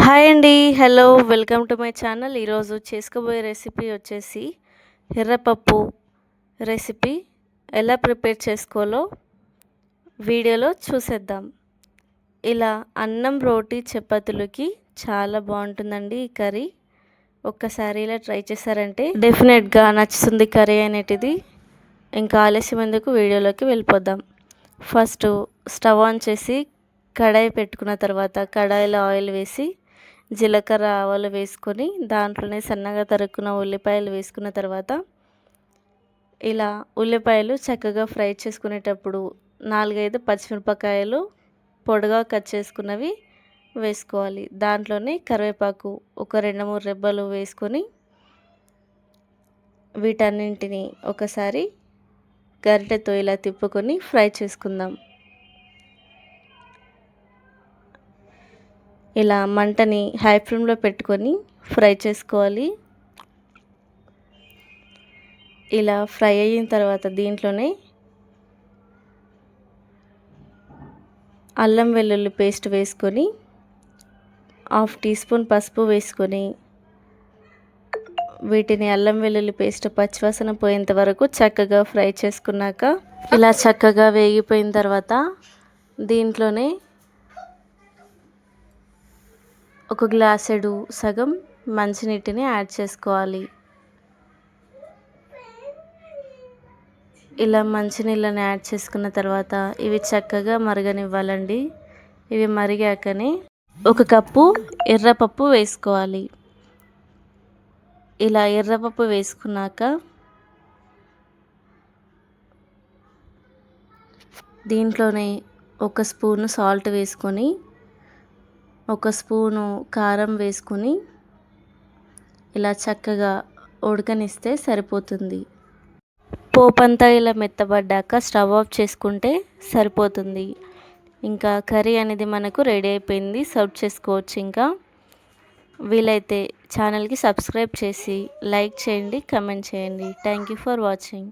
Hi అండి. Hello. Welcome to my channel. ఈరోజు చేసుకోబోయే రెసిపీ వచ్చేసి ఎర్రపప్పు రెసిపీ ఎలా ప్రిపేర్ చేసుకోవాలో వీడియోలో చూసేద్దాం. ఇలా అన్నం, రోటీ, చపాతీలకి చాలా బాగుంటుందండి ఈ కర్రీ. ఒక్కసారి ఇలా ట్రై చేశారంటే డెఫినెట్గా నచ్చుతుంది కర్రీ అనేటిది. ఇంకా ఆలస్యం ఎందుకు వీడియోలోకి వెళ్ళిపోదాం. ఫస్ట్ స్టవ్ ఆన్ చేసి కడాయి పెట్టుకున్న తర్వాత కడాయిలో ఆయిల్ వేసి జీలకర్ర ఆవాలు వేసుకొని దాంట్లోనే సన్నగా తరుక్కున్న ఉల్లిపాయలు వేసుకున్న తర్వాత ఇలా ఉల్లిపాయలు చక్కగా ఫ్రై చేసుకునేటప్పుడు 4-5 పచ్చిమిరపకాయలు పొడిగా కట్ చేసుకున్నవి వేసుకోవాలి. దాంట్లోనే కరివేపాకు ఒక 2-3 రెబ్బలు వేసుకొని వీటన్నింటిని ఒకసారి గరిటెతో ఇలా తిప్పుకొని ఫ్రై చేసుకుందాం. ఇలా మంటని హై ఫ్లేమ్లో పెట్టుకొని ఫ్రై చేసుకోవాలి. ఇలా ఫ్రై అయిన తర్వాత దీంట్లోనే అల్లం వెల్లుల్లి పేస్ట్ వేసుకొని 1/2 టీ స్పూన్ పసుపు వేసుకొని వీటిని అల్లం వెల్లుల్లి పేస్ట్ పచ్చివాసన పోయేంత వరకు చక్కగా ఫ్రై చేసుకున్నాక ఇలా చక్కగా వేగిపోయిన తర్వాత దీంట్లోనే ఒక గ్లాసెడు సగం మంచినీటిని యాడ్ చేసుకోవాలి. ఇలా మంచినీళ్ళని యాడ్ చేసుకున్న తర్వాత ఇవి చక్కగా మరగనివ్వాలండి. ఇవి మరిగాకనే 1 కప్పు ఎర్రపప్పు వేసుకోవాలి. ఇలా ఎర్రపప్పు వేసుకున్నాక దీంట్లోనే 1 స్పూను సాల్ట్ వేసుకొని 1 స్పూను కారం వేసుకొని ఇలా చక్కగా ఉడకనిస్తే సరిపోతుంది. పోపంతా ఇలా మెత్తబడ్డాక స్టవ్ ఆఫ్ చేసుకుంటే సరిపోతుంది. ఇంకా కర్రీ అనేది మనకు రెడీ అయిపోయింది. సర్వ్ చేసుకోవచ్చు. ఇంకా వీలైతే ఛానల్కి సబ్స్క్రైబ్ చేసి లైక్ చేయండి, కమెంట్ చేయండి. Thank you for watching.